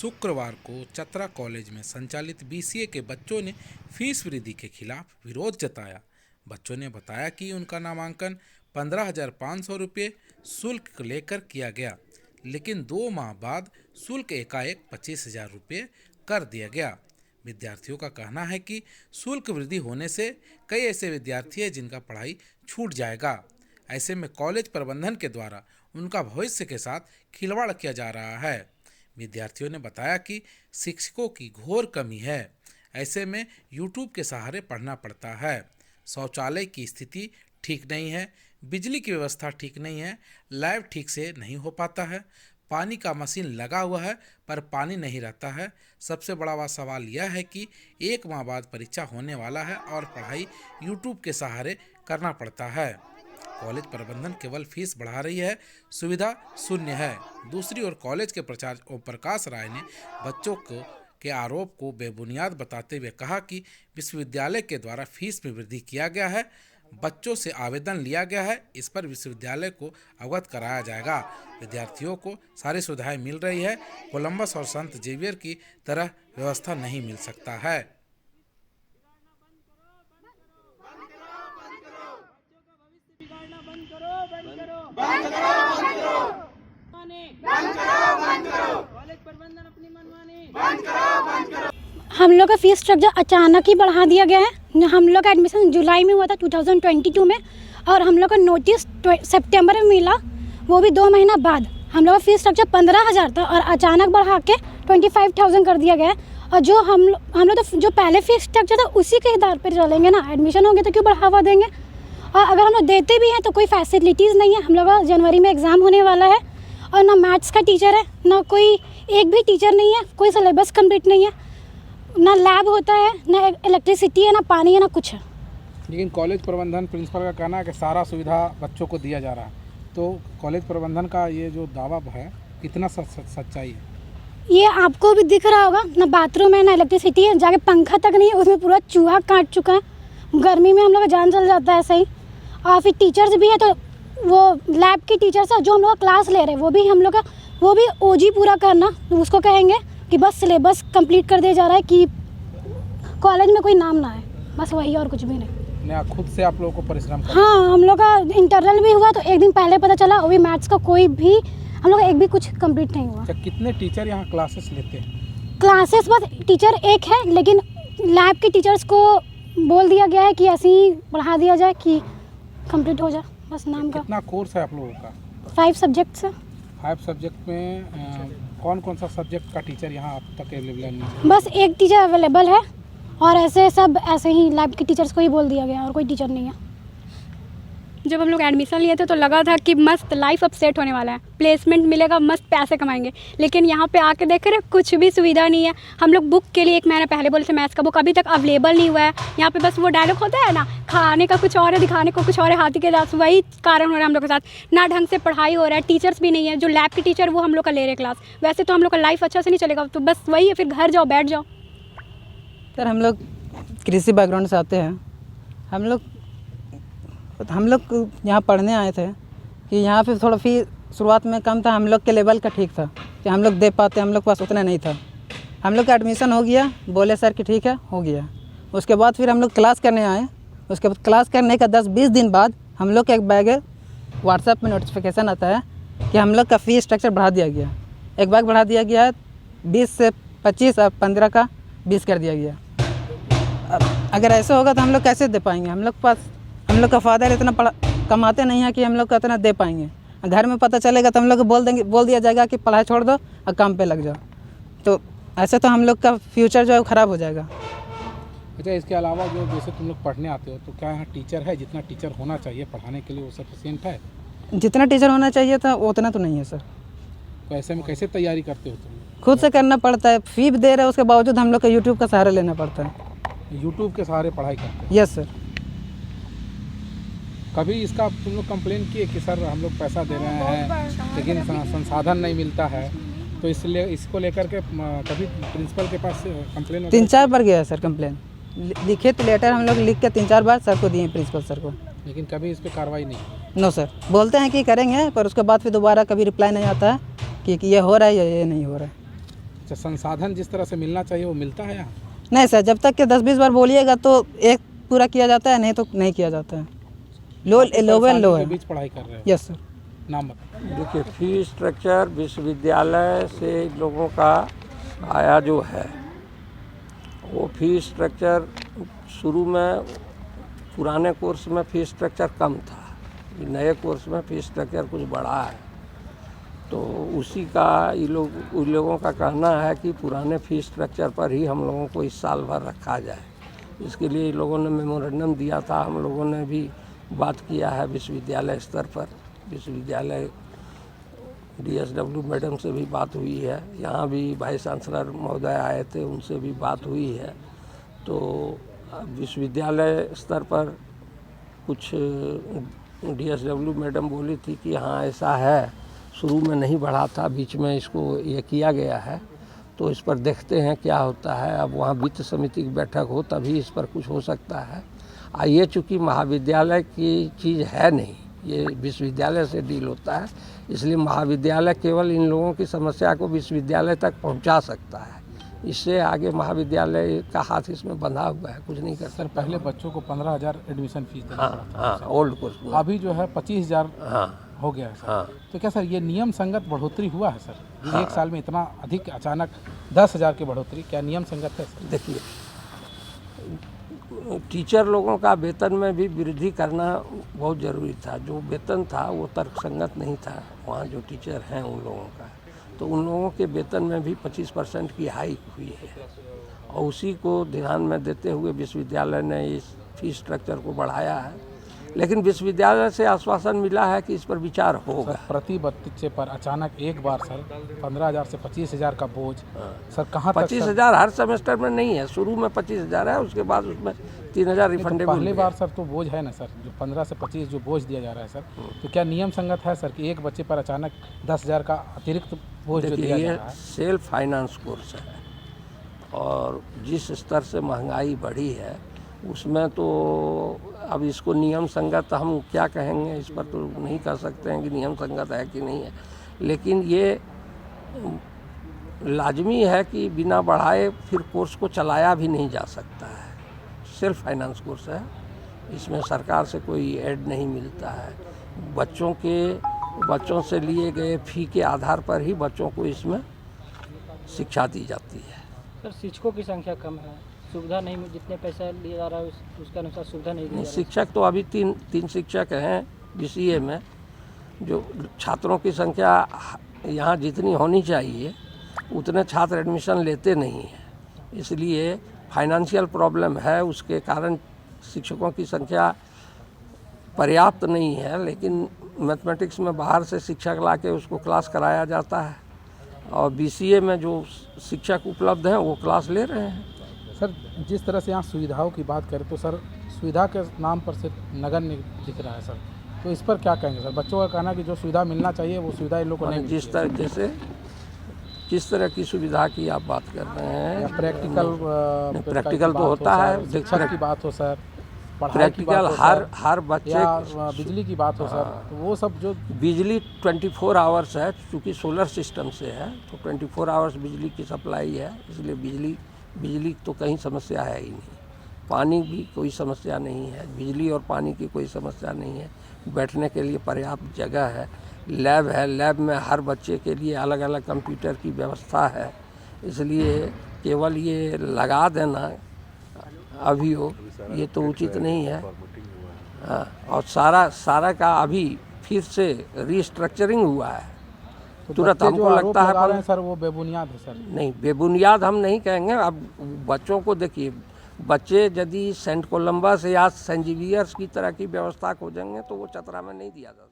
शुक्रवार को चतरा कॉलेज में संचालित बीसीए के बच्चों ने फीस वृद्धि के खिलाफ विरोध जताया। बच्चों ने बताया कि उनका नामांकन 15,500 रुपये शुल्क लेकर किया गया, लेकिन 2 माह बाद शुल्क एकाएक 25,000 रुपये कर दिया गया। विद्यार्थियों का कहना है कि शुल्क वृद्धि होने से कई ऐसे विद्यार्थी हैं जिनका पढ़ाई छूट जाएगा। ऐसे में कॉलेज प्रबंधन के द्वारा उनका भविष्य के साथ खिलवाड़ किया जा रहा है। विद्यार्थियों ने बताया कि शिक्षकों की घोर कमी है। ऐसे में यूट्यूब के सहारे पढ़ना पड़ता है। शौचालय की स्थिति ठीक नहीं है, बिजली की व्यवस्था ठीक नहीं है, लैब ठीक से नहीं हो पाता है, पानी का मशीन लगा हुआ है पर पानी नहीं रहता है। सबसे बड़ा सवाल यह है कि 1 माह बाद परीक्षा होने वाला है और पढ़ाई यूट्यूब के सहारे करना पड़ता है। कॉलेज प्रबंधन केवल फीस बढ़ा रही है, सुविधा शून्य है। दूसरी ओर कॉलेज के प्राचार्य ओम प्रकाश राय ने बच्चों के आरोप को बेबुनियाद बताते हुए कहा कि विश्वविद्यालय के द्वारा फीस में वृद्धि किया गया है, बच्चों से आवेदन लिया गया है, इस पर विश्वविद्यालय को अवगत कराया जाएगा। विद्यार्थियों को सारी सुविधाएं मिल रही है, कोलंबस और संत जेवियर की तरह व्यवस्था नहीं मिल सकता है। हम लोग का फीस स्ट्रक्चर अचानक ही बढ़ा दिया गया है। हम लोग का एडमिशन जुलाई में हुआ था 2022 में, और हम लोग का नोटिस सितंबर में मिला, वो भी 2 महीना बाद। हम लोग का फीस स्ट्रक्चर 15,000 था और अचानक बढ़ा के 25,000 कर दिया गया है। और जो हम लोग तो जो पहले फीस स्ट्रक्चर था उसी के आधार पर चलेंगे ना। एडमिशन होंगे तो क्यों बढ़ावा देंगे? और अगर हम लोग देते भी हैं तो कोई फैसिलिटीज़ नहीं है। हम लोग का जनवरी में एग्ज़ाम होने वाला है और ना मैथ्स का टीचर है, ना कोई एक भी टीचर नहीं है, कोई सिलेबस कंप्लीट नहीं है, ना लैब होता है, ना इलेक्ट्रिसिटी है, ना पानी है, ना कुछ है। लेकिन कॉलेज प्रबंधन प्रिंसिपल का कहना है कि सारा सुविधा बच्चों को दिया जा रहा है, तो कॉलेज प्रबंधन का ये जो दावा है कितना सच्चाई है? ये आपको भी दिख रहा होगा, ना बाथरूम है, ना इलेक्ट्रिसिटी है, जाके पंखा तक नहीं है, उसमें पूरा चूहा काट चुका है। गर्मी में हम लोग का जान चल जाता है ऐसे ही। और फिर टीचर्स भी है, तो वो लैब के टीचर्स है जो हम लोग का क्लास ले रहे हैं, वो भी हम लोग का वो भी ओजी पूरा करना, उसको कहेंगे कि बस सिलेबस कंप्लीट कर दिया जा रहा है कि कॉलेज में कोई नाम ना है, बस वही, और कुछ भी नहीं। खुद से आप लोगों को परिश्रम करना? हाँ, हम लोग का इंटरनल भी हुआ तो एक दिन पहले पता चला, वो भी मैथ्स का कोई भी हम लोग का एक भी कुछ कंप्लीट नहीं हुआ। अच्छा, कितने टीचर यहाँ क्लासेस लेते हैं? क्लासेस बस टीचर एक है, लेकिन लैब के टीचर्स को बोल दिया गया है कि ऐसे ही बढ़ा दिया जाए कि कंप्लीट हो जाए, बस नाम का। कितना कोर्स है आप लोगों का? 5 सब्जेक्ट्स है। 5 सब्जेक्ट में कौन कौन सा सब्जेक्ट का टीचर यहाँ अब तक अवेलेबल नहीं है? बस एक टीचर अवेलेबल है और ऐसे ही लैब के टीचर्स को ही बोल दिया गया और कोई टीचर नहीं है। जब हम लोग एडमिशन लिए थे तो लगा था कि मस्त लाइफ अब सेट होने वाला है, प्लेसमेंट मिलेगा, मस्त पैसे कमाएंगे। लेकिन यहाँ पे आके देख रहे कुछ भी सुविधा नहीं है। हम लोग बुक के लिए 1 महीना पहले बोले थे, मैथ्स का बुक अभी तक अवेलेबल नहीं हुआ है। यहाँ पे बस वो डायलॉग होता है ना, खाने का कुछ और है, दिखाने को कुछ और है, हाथी के दांत, वही कारण हो रहा है हम लोग के साथ। ना ढंग से पढ़ाई हो रहा है, टीचर्स भी नहीं है। जो लैब के टीचर वो हम लोग का ले रहे क्लास, वैसे तो हम लोग का लाइफ अच्छा से नहीं चलेगा। तो बस वही है, फिर घर जाओ, बैठ जाओ। सर, हम लोग कृषि बैकग्राउंड से आते हैं। हम लोग यहाँ पढ़ने आए थे कि यहाँ पे थोड़ा फीस शुरुआत में कम था, हम लोग के लेवल का ठीक था कि हम लोग दे पाते, हम लोग के पास उतना नहीं था। हम लोग का एडमिशन हो गया, बोले सर कि ठीक है, हो गया। उसके बाद फिर हम लोग क्लास करने आए। उसके बाद क्लास करने का 10-20 दिन बाद हम लोग का एक बैग व्हाट्सएप में नोटिफिकेशन आता है कि हम लोग का फ़ीस स्ट्रक्चर बढ़ा दिया गया। एक बैग बढ़ा दिया गया है, 20 से 25 और 15 का 20 कर दिया गया। अब अगर ऐसा होगा तो हम लोग कैसे दे पाएंगे? हम लोग का फादर इतना कमाते नहीं है कि हम लोग का इतना दे पाएंगे। घर में पता चलेगा तो हम लोग को बोल दिया जाएगा कि पढ़ाई छोड़ दो और काम पे लग जाओ। तो ऐसे तो हम लोग का फ्यूचर जो है ख़राब हो जाएगा। अच्छा, इसके अलावा जो जैसे तुम लोग पढ़ने आते हो, तो क्या यहाँ टीचर है? जितना टीचर होना चाहिए पढ़ाने के लिए वो सफिशिएंट है? जितना टीचर होना चाहिए था उतना तो नहीं है सर। तो ऐसे में कैसे तैयारी करते हो तुम? खुद से करना पड़ता है, फ़ी भी दे रहे हैं, उसके बावजूद हम लोग का यूट्यूब का सहारा लेना पड़ता है। यूट्यूब के सहारे पढ़ाई करते हैं? Yes sir. कभी इसका तुम लोग कंप्लेन किए कि सर हम लोग पैसा दे रहे हैं लेकिन संसाधन नहीं मिलता है, तो इसलिए इसको लेकर के कभी प्रिंसिपल के पास कंप्लेन? 3-4 बार गया है सर कंप्लेन, लिखित लेटर हम लोग लिख के 3-4 बार सर को दिए, प्रिंसिपल सर को। लेकिन कभी इस पर कार्रवाई नहीं? नो सर, बोलते हैं कि करेंगे, पर उसके बाद फिर दोबारा कभी रिप्लाई नहीं आता है कि ये हो रहा है या ये नहीं हो रहा है। अच्छा, संसाधन जिस तरह से मिलना चाहिए वो मिलता है यहाँ? नहीं सर, जब तक के 10-20 बार बोलिएगा तो एक पूरा किया जाता है, नहीं तो नहीं किया जाता है। लो के है। बीच पढ़ाई कर रहे हो? Yes sir. नाम बताओ। देखिए, फी स्ट्रक्चर विश्वविद्यालय से लोगों का आया जो है, वो फी स्ट्रक्चर शुरू में पुराने कोर्स में फी स्ट्रक्चर कम था, नए कोर्स में फी स्ट्रक्चर कुछ बढ़ा है। तो उसी का उन लोगों का कहना है कि पुराने फी स्ट्रक्चर पर ही हम लोगों को इस साल भर रखा जाए। इसके लिए इन लोगों ने मेमोरेंडम दिया था, हम लोगों ने भी बात किया है विश्वविद्यालय स्तर पर। विश्वविद्यालय DSW मैडम से भी बात हुई है, यहाँ भी वाइस चांसलर महोदय आए थे, उनसे भी बात हुई है। तो विश्वविद्यालय स्तर पर कुछ DSW मैडम बोली थी कि हाँ ऐसा है, शुरू में नहीं बढ़ा था, बीच में इसको ये किया गया है, तो इस पर देखते हैं क्या होता है। अब वहाँ वित्त समिति की बैठक हो तभी इस पर कुछ हो सकता है। ये चूँकि महाविद्यालय की चीज़ है नहीं, ये विश्वविद्यालय से डील होता है, इसलिए महाविद्यालय केवल इन लोगों की समस्या को विश्वविद्यालय तक पहुंचा सकता है। इससे आगे महाविद्यालय का हाथ इसमें बंधा हुआ है, कुछ नहीं कर सकता। सर, पहले बच्चों को 15,000 एडमिशन फीस देना पड़ता था। हाँ, ओल्ड कोर्स में। अभी जो है 25,000 हाँ हो गया है सर। हाँ। तो क्या सर ये नियम संगत बढ़ोतरी हुआ है सर? एक साल में इतना अधिक अचानक 10,000 की बढ़ोतरी क्या नियम संगत है सर? देखिए, टीचर लोगों का वेतन में भी वृद्धि करना बहुत ज़रूरी था। जो वेतन था वो तर्कसंगत नहीं था। वहाँ जो टीचर हैं उन लोगों का, तो उन लोगों के वेतन में भी 25% की हाइक हुई है, और उसी को ध्यान में देते हुए विश्वविद्यालय ने इस फीस स्ट्रक्चर को बढ़ाया है। लेकिन विश्वविद्यालय से आश्वासन मिला है कि इस पर विचार होगा। सर, प्रति बच्चे पर अचानक एक बार सर 15,000 से 25,000 का बोझ, सर कहाँ तक? 25,000 हर सेमेस्टर में नहीं है, शुरू में 25,000 है, उसके बाद उसमें 3,000 रिफंडेबल। पहली बार सर तो बोझ है ना सर, जो 15 से 25 जो बोझ दिया जा रहा है सर, तो क्या नियम संगत है सर कि एक बच्चे पर अचानक 10,000 का अतिरिक्त बोझ जो दिया जा रहा है? सेल्फ फाइनेंस कोर्स है, और जिस स्तर से महंगाई बढ़ी है उसमें तो अब इसको नियम संगत हम क्या कहेंगे, इस पर तो नहीं कह सकते हैं कि नियम संगत है कि नहीं है। लेकिन ये लाजमी है कि बिना बढ़ाए फिर कोर्स को चलाया भी नहीं जा सकता है। सेल्फ फाइनेंस कोर्स है, इसमें सरकार से कोई ऐड नहीं मिलता है। बच्चों से लिए गए फ़ी के आधार पर ही बच्चों को इसमें शिक्षा दी जाती है। सर, शिक्षकों की संख्या कम है, सुविधा नहीं, जितने पैसा लिया जा रहा है उसके अनुसार सुविधा नहीं दी जा रही। शिक्षक तो अभी तीन शिक्षक हैं BCA में। जो छात्रों की संख्या यहाँ जितनी होनी चाहिए उतने छात्र एडमिशन लेते नहीं हैं, इसलिए फाइनेंशियल प्रॉब्लम है, उसके कारण शिक्षकों की संख्या पर्याप्त नहीं है। लेकिन मैथमेटिक्स में बाहर से शिक्षक ला के उसको क्लास कराया जाता है, और BCA में जो शिक्षक उपलब्ध हैं वो क्लास ले रहे हैं। सर, जिस तरह से यहाँ सुविधाओं की बात करें तो सर सुविधा के नाम पर सिर्फ नगण्य दिख रहा है सर, तो इस पर क्या कहेंगे सर? बच्चों का कहना कि जो सुविधा मिलना चाहिए वो सुविधा इन लोगों को नहीं जिस तरह जैसे किस तरह की सुविधा की आप बात कर रहे हैं? प्रैक्टिकल तो होता है, शिक्षक की बात हो सर, पढ़ाई की बात हो प्रैक्टिकल हर बच्चे, या बिजली की बात हो सर, तो वो सब जो बिजली 24 आवर्स है, चूँकि सोलर सिस्टम से है तो 24 आवर्स बिजली की सप्लाई है, इसलिए बिजली तो कहीं समस्या है ही नहीं। पानी भी कोई समस्या नहीं है, बिजली और पानी की कोई समस्या नहीं है। बैठने के लिए पर्याप्त जगह है, लैब है, लैब में हर बच्चे के लिए अलग अलग कंप्यूटर की व्यवस्था है। इसलिए केवल ये लगा देना अभी हो ये तो उचित नहीं है। हाँ, और सारा का अभी फिर से रीस्ट्रक्चरिंग हुआ है, तो तुरंत हमको लगता है सर वो बेबुनियाद है सर। नहीं, बेबुनियाद हम नहीं कहेंगे। अब बच्चों को देखिए, बच्चे यदि सेंट कोलंबस या सेंट जेवियर्स की तरह की व्यवस्था खोजेंगे तो वो चतरा में नहीं दिया जाता।